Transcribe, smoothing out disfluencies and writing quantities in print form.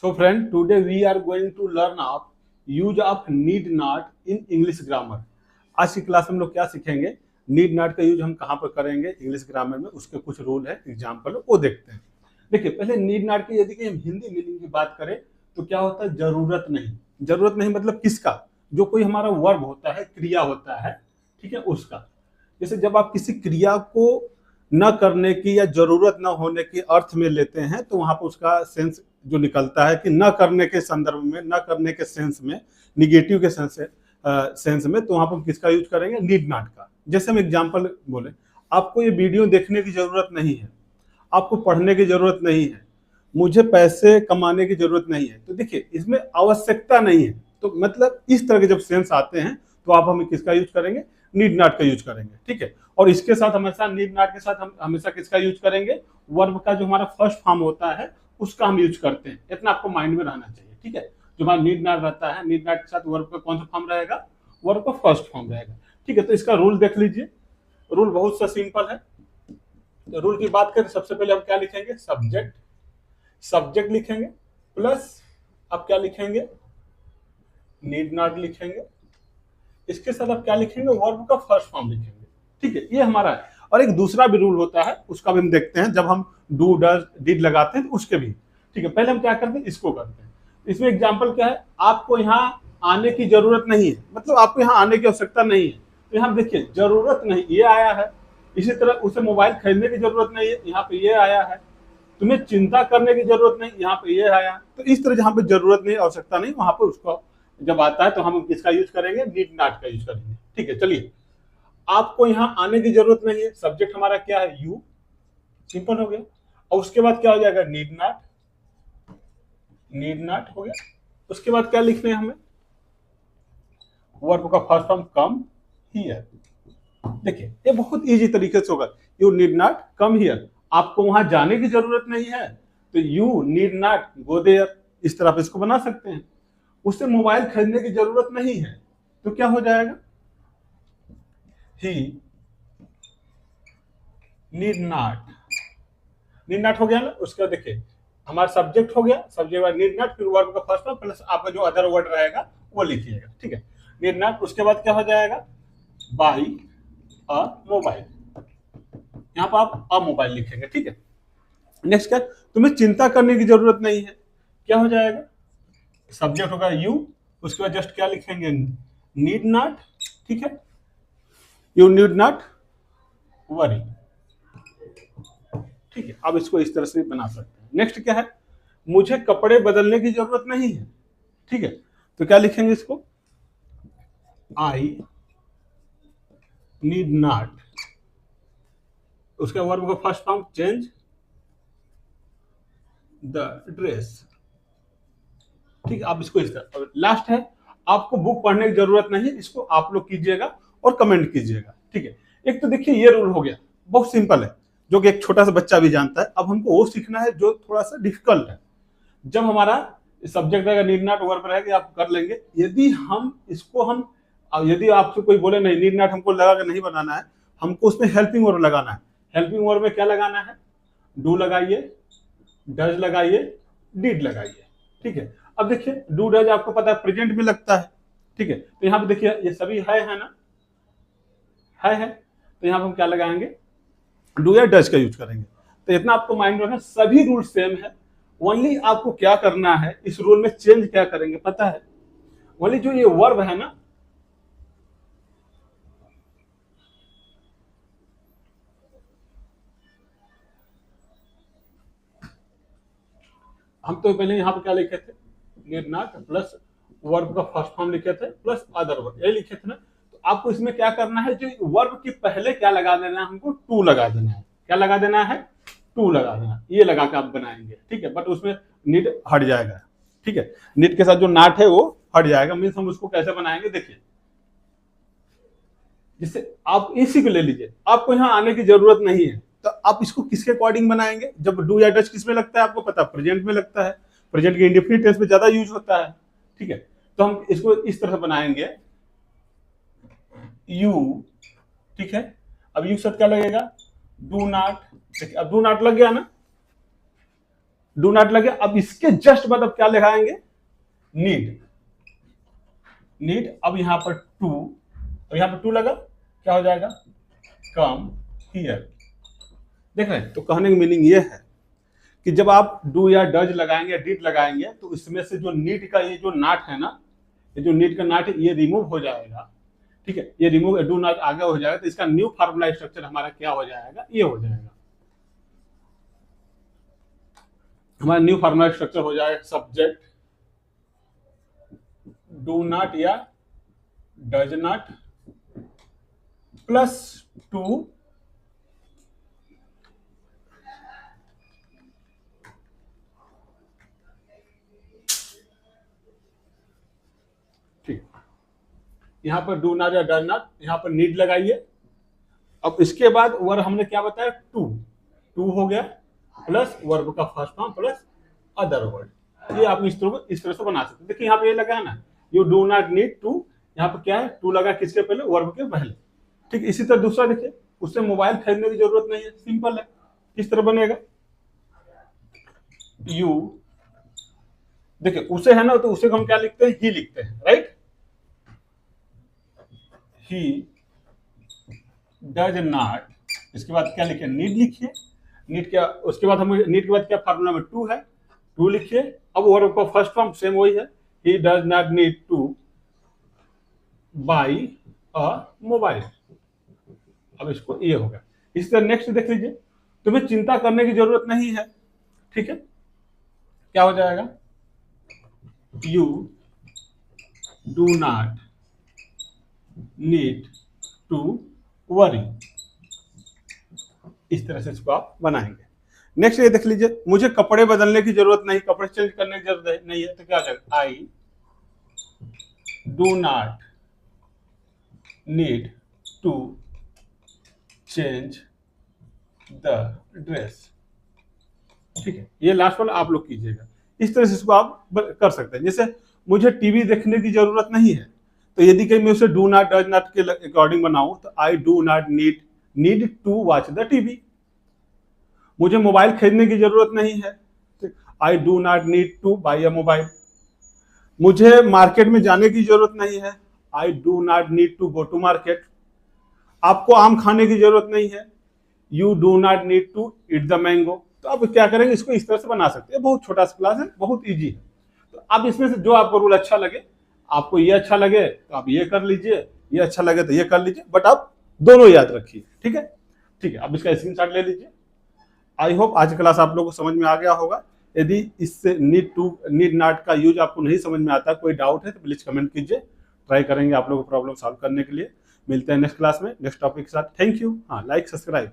So friend, today we are going to learn of use of need not in English grammar. आज की class में हम लोग क्या सीखेंगे? नीड नॉट का यूज हम कहाँ पर करेंगे इंग्लिश ग्रामर में, उसके कुछ रूल है, एग्जाम्पल वो देखते हैं। देखिए, पहले नीड नॉट की यदि हम हिंदी मीनिंग की बात करें तो क्या होता है? जरूरत नहीं। जरूरत नहीं मतलब किसका? जो कोई हमारा वर्ब होता है, क्रिया होता है, ठीक है, उसका। जैसे जब आप किसी क्रिया को न करने की या जरूरत न होने की अर्थ में लेते हैं तो वहां पर उसका सेंस जो निकलता है कि न करने के संदर्भ में, न करने के सेंस में, निगेटिव के सेंस में, तो वहां पर किसका यूज करेंगे? नीड नॉट का। जैसे हम एग्जांपल बोले, आपको ये वीडियो देखने की जरूरत नहीं है, आपको पढ़ने की जरूरत नहीं है, मुझे पैसे कमाने की जरूरत नहीं है, तो देखिए इसमें आवश्यकता नहीं है। तो मतलब इस तरह के जब सेंस आते हैं तो आप हमें किसका यूज करेंगे? नीड नॉट का यूज करेंगे, ठीक है। और इसके साथ हमेशा नीड नॉट के साथ हम हमेशा किसका यूज करेंगे? वर्ब का जो हमारा फर्स्ट फॉर्म होता है उसका हम यूज करते हैं। इतना आपको माइंड में रहना चाहिए, ठीक है। जो हमारा नीड नॉट रहता है, नीड नॉट के साथ वर्ब का कौन सा फॉर्म रहेगा? वर्ब का फर्स्ट फॉर्म रहेगा, ठीक है। तो इसका रूल देख लीजिए। रूल बहुत सा सिंपल है। तो रूल की बात करें, सबसे पहले हम क्या लिखेंगे? सब्जेक्ट। सब्जेक्ट लिखेंगे प्लस आप क्या लिखेंगे? नीड नॉट लिखेंगे। इसके साथ आप क्या लिखेंगे? वर्ब का फर्स्ट फॉर्म लिखेंगे, ठीक है। ये हमारा है। और एक दूसरा भी रूल होता है, उसका भी हम देखते हैं। जब हम डू, डज, डिड लगाते हैं तो उसके भी, ठीक है। पहले हम क्या करते हैं? इसको करते हैं। इसमें एग्जाम्पल क्या है? आपको यहाँ आने की जरूरत नहीं है, मतलब आपको यहाँ आने की आवश्यकता नहीं है, तो यहाँ देखिए जरूरत नहीं, ये आया है। इसी तरह उसे मोबाइल खरीदने की जरूरत नहीं है, यहाँ पे ये आया है। तुम्हें चिंता करने की जरूरत नहीं, यहाँ पे ये आया। तो इस तरह जहां पे जरूरत नहीं, आवश्यकता नहीं, वहां पर उसको जब आता है तो हम किसका यूज करेंगे? नीड नॉट का यूज करेंगे, ठीक है। चलिए, आपको यहाँ आने की जरूरत नहीं है, सब्जेक्ट हमारा क्या है? यू। सिंपल हो गया। और उसके बाद क्या हो जाएगा? Need not. नीड नॉट हो गया। उसके बाद क्या लिखने हैं हमें? वर्ब का फर्स्ट फॉर्म कम हियर। देखिए ये बहुत इजी तरीके से होगा। You need not come here. आपको वहां जाने की जरूरत नहीं है, तो you need not go there. इस तरह आप इसको बना सकते हैं। उसे मोबाइल खरीदने की जरूरत नहीं है, तो क्या हो जाएगा? ही नीड नॉट। नीड नॉट हो गया ना। उसके बाद देखिए हमारा सब्जेक्ट हो गया, सब्जेक्ट बाद नीड नॉट, फिर वर्ब का फर्स्ट फॉर्म प्लस आपका जो अदर वर्ड रहेगा वो लिखिएगा, ठीक है। Need not. उसके बाद क्या हो जाएगा? By a mobile. यहाँ पर आप अ मोबाइल लिखेंगे, ठीक है। नेक्स्ट क्या? तुम्हें चिंता करने की जरूरत नहीं है, क्या हो जाएगा? सब्जेक्ट होगा यू। उसके बाद जस्ट क्या लिखेंगे? नीड नॉट, ठीक है। यू नीड नॉट वरी, ठीक है। अब इसको इस तरह से बना सकते हैं। नेक्स्ट क्या है? मुझे कपड़े बदलने की जरूरत नहीं है, ठीक है। तो क्या लिखेंगे इसको? I need not. उसके वर्ब का first form change the dress, ठीक है। आप इसको इस तरह। लास्ट है, आपको बुक पढ़ने की जरूरत नहीं है। इसको आप लोग कीजिएगा और कमेंट कीजिएगा, ठीक है। एक तो देखिए ये रूल हो गया, बहुत सिंपल है, जो कि एक छोटा सा बच्चा भी जानता है। अब हमको वो सीखना है जो थोड़ा सा डिफिकल्ट है। जब हमारा सब्जेक्ट रहेगा, नीड नॉट वर्ब रहेगा, आप कर लेंगे। यदि हम इसको हम यदि आपसे कोई बोले नहीं नीड नॉट हमको लगा के नहीं बनाना है, हमको उसमें हेल्पिंग वर्ब लगाना है। हेल्पिंग वर्ब में क्या लगाना है? डू लगाइए, डज लगाइए, डिड लगाइए, ठीक है। अब देखिए डू डज आपको पता है प्रेजेंट में लगता है, ठीक है। तो यहाँ पे देखिए ये सभी है ना, है। तो यहाँ पे हम क्या लगाएंगे? डू या डज का यूज करेंगे। तो इतना आपको माइंड रखना, सभी रूल सेम है। ओनली आपको क्या करना है, इस रूल में चेंज क्या करेंगे पता है? ओनली जो ये वर्ब है ना, हम तो पहले यहाँ पे क्या लिखे थे? नीड नॉट प्लस वर्ब का फर्स्ट फॉर्म लिखे थे प्लस अदर वर्ब, यही लिखे थे ना। तो आपको इसमें क्या करना है? जो वर्ब के पहले क्या लगा देना है? हमको टू लगा देना है। क्या लगा देना है? टू लगा देना। ये लगा के आप बनाएंगे, ठीक है। बट उसमें नीड हट जाएगा, ठीक है। नीड के साथ जो नॉट है वो हट जाएगा। मीन्स हम उसको कैसे बनाएंगे? देखिए, जिससे आप इसी को ले लीजिए, आपको यहाँ आने की जरूरत नहीं है, तो आप इसको किसके अकॉर्डिंग बनाएंगे? जब डू या डज किस में लगता है आपको पता? प्रेजेंट में लगता है। प्रेजेंट के इंडेफिनिट टेंस में ज्यादा यूज होता है, ठीक है। तो हम इसको इस तरह से बनाएंगे, यू, ठीक है। अब यू शब्द क्या लगेगा? Do not. देखिए अब डू नॉट लग गया ना। डू नॉट लगे, अब इसके जस्ट बाद अब क्या लगाएंगे, नीड। नीड, अब यहां पर टू, अब यहां पर टू लगा, क्या हो जाएगा, कम हियर। देख रहे हैं, तो कहने की मीनिंग ये है कि जब आप डू या डज लगाएंगे या डिड लगाएंगे तो इसमें से जो नीड का ये जो नाट है ना, ये जो नीड का नाट है ये रिमूव हो जाएगा, ठीक है, ये रिमूव डू नॉट आगे हो जाएगा, तो इसका न्यू फार्मूला स्ट्रक्चर हमारा क्या हो जाएगा, ये हो जाएगा, हमारा न्यू फार्मूला स्ट्रक्चर हो जाएगा सब्जेक्ट डू नॉट या डज नॉट प्लस टू ठीक, यहां पर डू नॉट या डज नॉट, यहां पर नीड लगाइए। अब इसके बाद वर्ब हमने क्या बताया, टू, टू हो गया प्लस वर्ब का first form plus other word, ये आप इस तरह से बना सकते हैं। देखिए यहाँ पे ये लगा है ना, you do not need to, यहाँ पे क्या है, टू लगा किसके पहले, वर्ब के पहले, ठीक। इसी तरह दूसरा देखिए, उससे मोबाइल खरीदने की जरूरत नहीं है, सिंपल है, किस तरह बनेगा, यू, देखिए उसे है ना, तो उसे हम क्या लिखते हैं, ही लिखते हैं, राइट, ही डज नॉट, इसके बाद क्या लिखे, नीड लिखिए, नीड क्या, उसके बाद हम नीड के बाद क्या फार्मूला में टू है, टू लिखिए। अब वर्ब का फर्स्ट फॉर्म सेम वही है, he does not need to buy a mobile, अब इसको ये होगा। इसी तरह नेक्स्ट देख लीजिए, तुम्हें चिंता करने की जरूरत नहीं है, ठीक है, क्या हो जाएगा, you do not need to worry, इस तरह से इसको आप बनाएंगे। नेक्स्ट ये देख लीजिए, मुझे कपड़े बदलने की जरूरत नहीं, कपड़े चेंज करने की जरूरत नहीं है, तो क्या हो जाएगा, I do not need to change the dress, ठीक है, ये लास्ट वाला आप लोग कीजिएगा, इस तरह से इसको आप कर सकते हैं। जैसे मुझे टीवी देखने की जरूरत नहीं है, तो यदि कहीं मैं उसे डू नॉट डज नॉट के अकॉर्डिंग बनाऊं, तो I do not need to watch the TV. मुझे मोबाइल खरीदने की जरूरत नहीं है, I do not need to buy a mobile. मुझे मार्केट में जाने की जरूरत नहीं है, I do not need to go to market. आपको आम खाने की जरूरत नहीं है, you do not need to eat the mango. तो आप क्या करेंगे, इसको इस तरह से बना सकते हैं, बहुत छोटा सा क्लास है, बहुत ईजी है। तो आप इसमें से जो आपको रूल अच्छा लगे, आपको ये अच्छा लगे तो आप ये कर लीजिए, ये अच्छा लगे तो ये कर लीजिए, बट आप दोनों याद रखिए, ठीक है, ठीक है, आप इसका स्क्रीनशॉट ले लीजिए। आई होप आज की क्लास आप लोगों को समझ में आ गया होगा। यदि इससे नीड नॉट का यूज आपको नहीं समझ में आता, कोई डाउट है तो प्लीज कमेंट कीजिए, ट्राई करेंगे आप लोगों को प्रॉब्लम सॉल्व करने के लिए। मिलते हैं नेक्स्ट क्लास में नेक्स्ट टॉपिक के साथ। Thank you. हाँ, लाइक सब्सक्राइब।